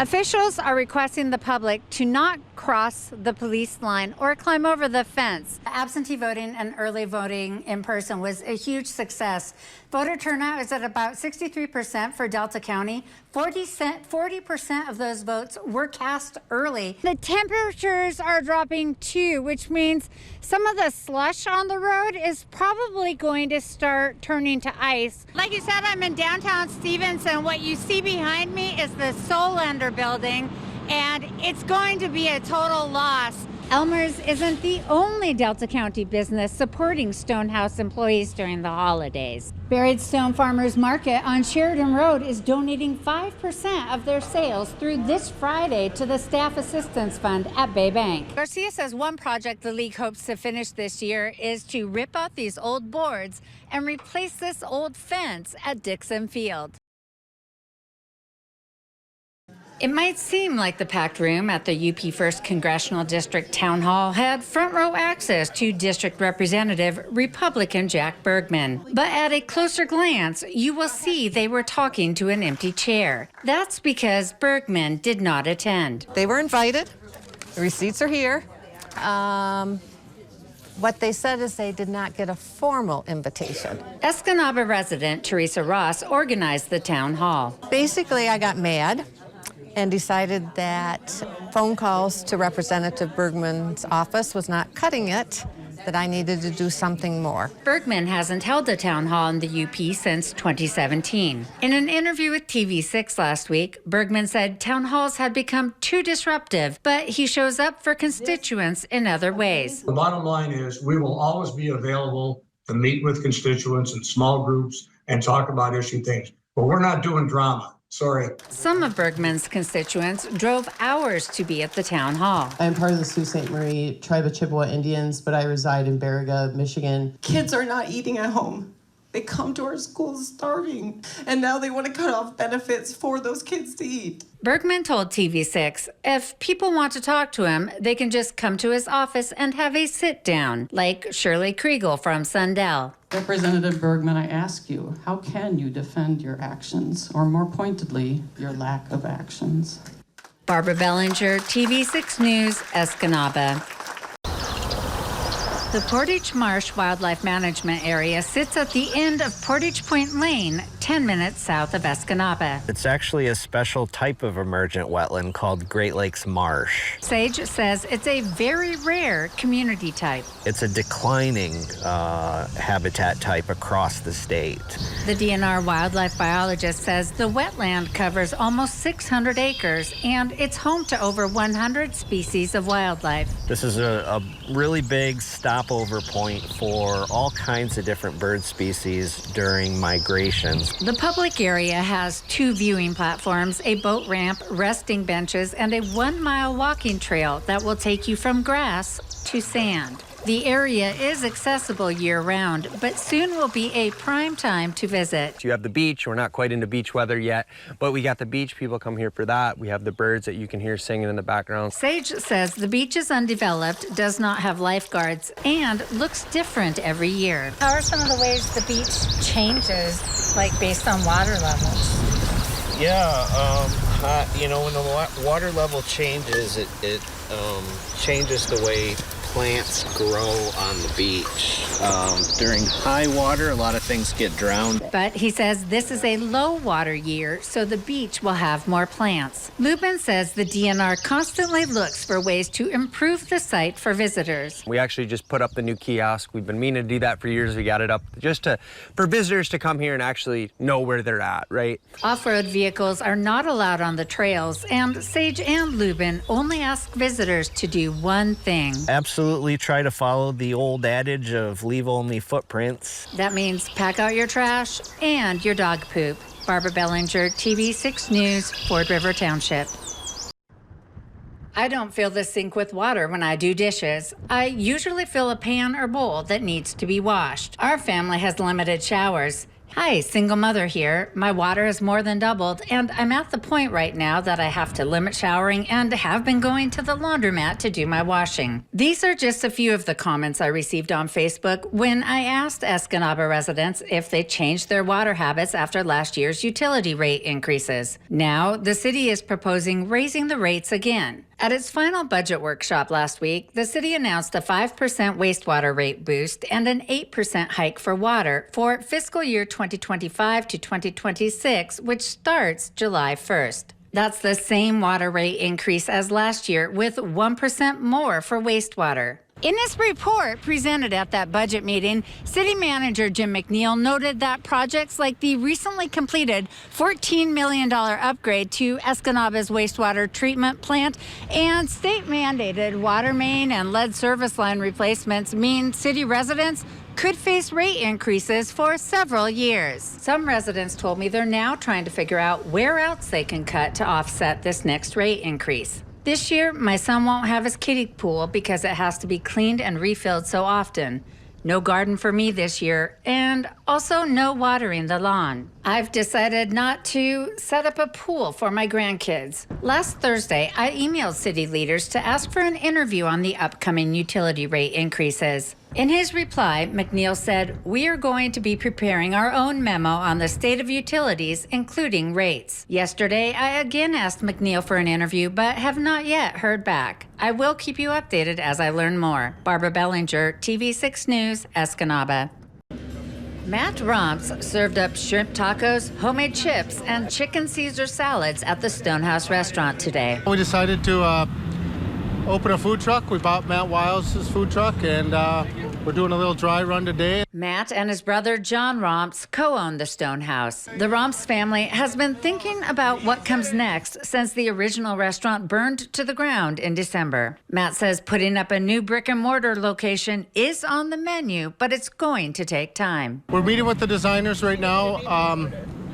Officials are requesting the public to not cross the police line or climb over the fence. Absentee voting and early voting in person was a huge success. Voter turnout is at about 63% for Delta County. 40% of those votes were cast early. The temperatures are dropping too, which means some of the slush on the road is probably going to start turning to ice. Like you said, I'm in downtown Stevenson. What you see behind me is the Solander building, and it's going to be a total loss. Elmer's isn't the only Delta County business supporting Stonehouse employees during the holidays. Buried Stone Farmers Market on Sheridan Road is donating 5% of their sales through this Friday to the Staff Assistance Fund at Bay Bank. Garcia says one project the league hopes to finish this year is to rip out these old boards and replace this old fence at Dixon Field. It might seem like the packed room at the UP 1st Congressional District Town Hall had front row access to District Representative Republican Jack Bergman. But at a closer glance, you will see they were talking to an empty chair. That's because Bergman did not attend. They were invited. The receipts are here. What they said is they did not get a formal invitation. Escanaba resident Teresa Ross organized the town hall. Basically, I got mad and decided that phone calls to Representative Bergman's office was not cutting it, that I needed to do something more. Bergman hasn't held a town hall in the UP since 2017. In an interview with TV6 last week, Bergman said town halls had become too disruptive, but he shows up for constituents in other ways. The bottom line is we will always be available to meet with constituents in small groups and talk about issue things, but we're not doing drama. Sorry. Some of Bergman's constituents drove hours to be at the town hall. I'm part of the Sault Ste. Marie tribe of Chippewa Indians, but I reside in Baraga, Michigan. Kids are not eating at home. They come to our schools starving, and now they want to cut off benefits for those kids to eat. Bergman told TV6 if people want to talk to him, they can just come to his office and have a sit down, like Shirley Kriegel from Sundell. Representative Bergman, I ask you, how can you defend your actions, or more pointedly, your lack of actions? Barbara Bellinger, TV6 News, Escanaba. The Portage Marsh Wildlife Management Area sits at the end of Portage Point Lane, 10 minutes south of Escanaba. It's actually a special type of emergent wetland called Great Lakes Marsh. Sage says it's a very rare community type. It's a declining habitat type across the state. The DNR wildlife biologist says the wetland covers almost 600 acres and it's home to over 100 species of wildlife. This is a really big stopover point for all kinds of different bird species during migrations. The public area has 2 viewing platforms, a boat ramp, resting benches, and a 1-mile walking trail that will take you from grass to sand. The area is accessible year-round, but soon will be a prime time to visit. You have the beach. We're not quite into beach weather yet, but we got the beach. People come here for that. We have the birds that you can hear singing in the background. Sage says the beach is undeveloped, does not have lifeguards, and looks different every year. How are some of the ways the beach changes, like based on water levels? Yeah, when the water level changes, it changes the way plants grow on the beach. During high water, a lot of things get drowned. But he says this is a low water year, so the beach will have more plants. Lubin says the DNR constantly looks for ways to improve the site for visitors. We actually just put up the new kiosk. We've been meaning to do that for years. We got it up just for visitors to come here and actually know where they're at, right? Off-road vehicles are not allowed on the trails, and Sage and Lubin only ask visitors to do one thing. Absolutely try to follow the old adage of leave only footprints. That means pack out your trash and your dog poop. Barbara Bellinger, TV6 News, Ford River Township. I don't fill the sink with water when I do dishes. I usually fill a pan or bowl that needs to be washed. Our family has limited showers. Hi, single mother here. My water has more than doubled, and I'm at the point right now that I have to limit showering and have been going to the laundromat to do my washing. These are just a few of the comments I received on Facebook when I asked Escanaba residents if they changed their water habits after last year's utility rate increases. Now, the city is proposing raising the rates again. At its final budget workshop last week, the city announced a 5% wastewater rate boost and an 8% hike for water for fiscal year 2025 to 2026, which starts July 1st. That's the same water rate increase as last year, with 1% more for wastewater. In his report presented at that budget meeting, City Manager Jim McNeil noted that projects like the recently completed $14 million upgrade to Escanaba's wastewater treatment plant and state-mandated water main and lead service line replacements mean city residents could face rate increases for several years. Some residents told me they're now trying to figure out where else they can cut to offset this next rate increase. This year, my son won't have his kiddie pool because it has to be cleaned and refilled so often. No garden for me this year, and also no watering the lawn. I've decided not to set up a pool for my grandkids. Last Thursday, I emailed city leaders to ask for an interview on the upcoming utility rate increases. In his reply, McNeil said, "We are going to be preparing our own memo on the state of utilities, including rates." Yesterday, I again asked McNeil for an interview, but have not yet heard back. I will keep you updated as I learn more. Barbara Bellinger, TV6 News, Escanaba. Matt Romps served up shrimp tacos, homemade chips, and chicken Caesar salads at the Stonehouse restaurant today. We decided to open a food truck. We bought Matt Wiles' food truck, and we're doing a little dry run today. Matt and his brother John Romps co-own the Stonehouse. The Romps family has been thinking about what comes next since the original restaurant burned to the ground in December. Matt says putting up a new brick and mortar location is on the menu, but it's going to take time. We're meeting with the designers right now.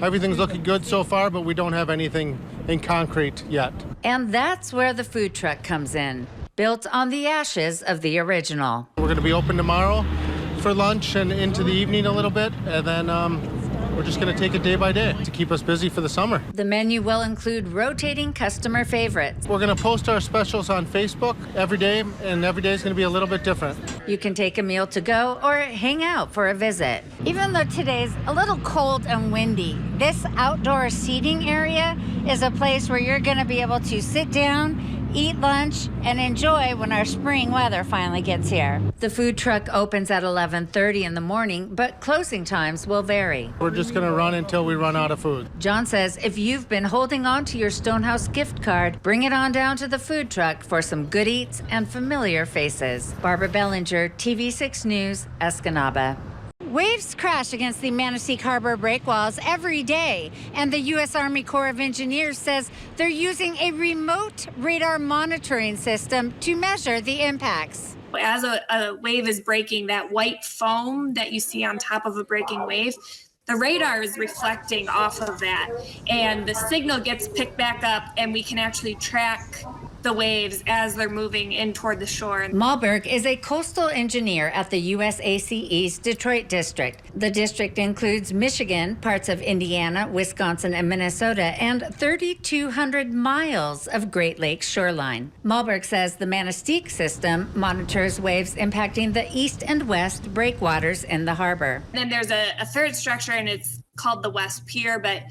Everything's looking good so far, but we don't have anything in concrete yet. And that's where the food truck comes in, built on the ashes of the original. We're going to be open tomorrow for lunch and into the evening a little bit, and then we're just going to take it day by day to keep us busy for the summer. The menu will include rotating customer favorites. We're going to post our specials on Facebook every day, and every day is going to be a little bit different. You can take a meal to go or hang out for a visit. Even though today's a little cold and windy, this outdoor seating area is a place where you're going to be able to sit down, eat lunch, and enjoy when our spring weather finally gets here. The food truck opens at 11:30 in the morning, but closing times will vary. We're just going to run until we run out of food. John says if you've been holding on to your Stonehouse gift card, bring it on down to the food truck for some good eats and familiar faces. Barbara Bellinger, TV6 News, Escanaba. Waves crash against the Manistee Harbor breakwalls every day, and the U.S. Army Corps of Engineers says they're using a remote radar monitoring system to measure the impacts. As a wave is breaking, that white foam that you see on top of a breaking wave, the radar is reflecting off of that, and the signal gets picked back up, and we can actually track the waves as they're moving in toward the shore. Malberg is a coastal engineer at the USACE's Detroit district. The district includes Michigan, parts of Indiana, Wisconsin, and Minnesota, and 3,200 miles of Great Lakes shoreline. Malberg says the Manistee system monitors waves impacting the east and west breakwaters in the harbor. Then there's a third structure, and it's called the West Pier, but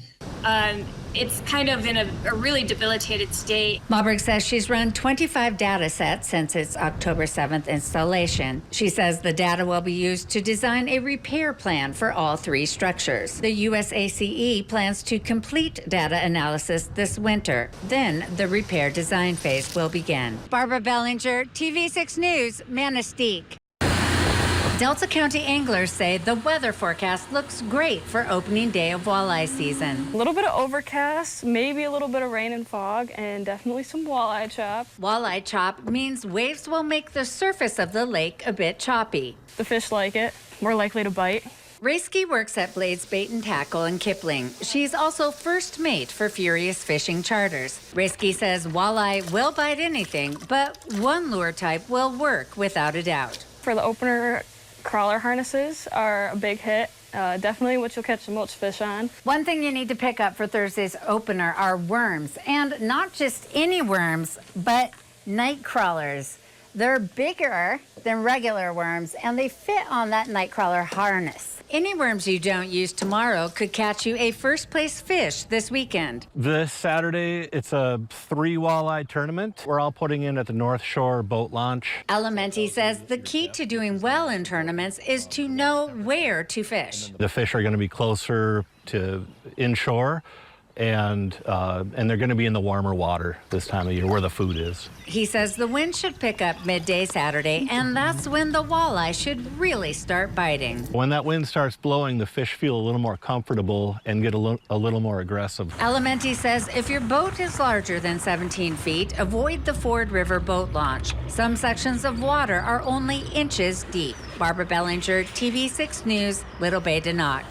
it's kind of in a really debilitated state. Malberg says she's run 25 data sets since its October 7th installation. She says the data will be used to design a repair plan for all three structures. The USACE plans to complete data analysis this winter. Then the repair design phase will begin. Barbara Bellinger, TV6 News, Manistee. Delta County anglers say the weather forecast looks great for opening day of walleye season. A little bit of overcast, maybe a little bit of rain and fog, and definitely some walleye chop. Walleye chop means waves will make the surface of the lake a bit choppy. The fish like it, more likely to bite. Rayski works at Blades Bait and Tackle in Kipling. She's also first mate for Furious Fishing Charters. Rayski says walleye will bite anything, but one lure type will work without a doubt. For the opener, crawler harnesses are a big hit. Definitely what you'll catch the most fish on. One thing you need to pick up for Thursday's opener are worms, and not just any worms, but night crawlers. They're bigger than regular worms, and they fit on that night crawler harness. Any worms you don't use tomorrow could catch you a first-place fish this weekend. This Saturday, it's a 3 walleye tournament. We're all putting in at the North Shore boat launch. Alimenti says the key to doing well in tournaments is to know where to fish. The fish are going to be closer to inshore, and they're going to be in the warmer water this time of year where the food is. He says the wind should pick up midday Saturday, and that's when the walleye should really start biting. When that wind starts blowing, the fish feel a little more comfortable and get a little more aggressive. Alimenti says if your boat is larger than 17 feet, avoid the Ford River boat launch. Some sections of water are only inches deep. Barbara Bellinger, TV6 News, Little Bay de Noc.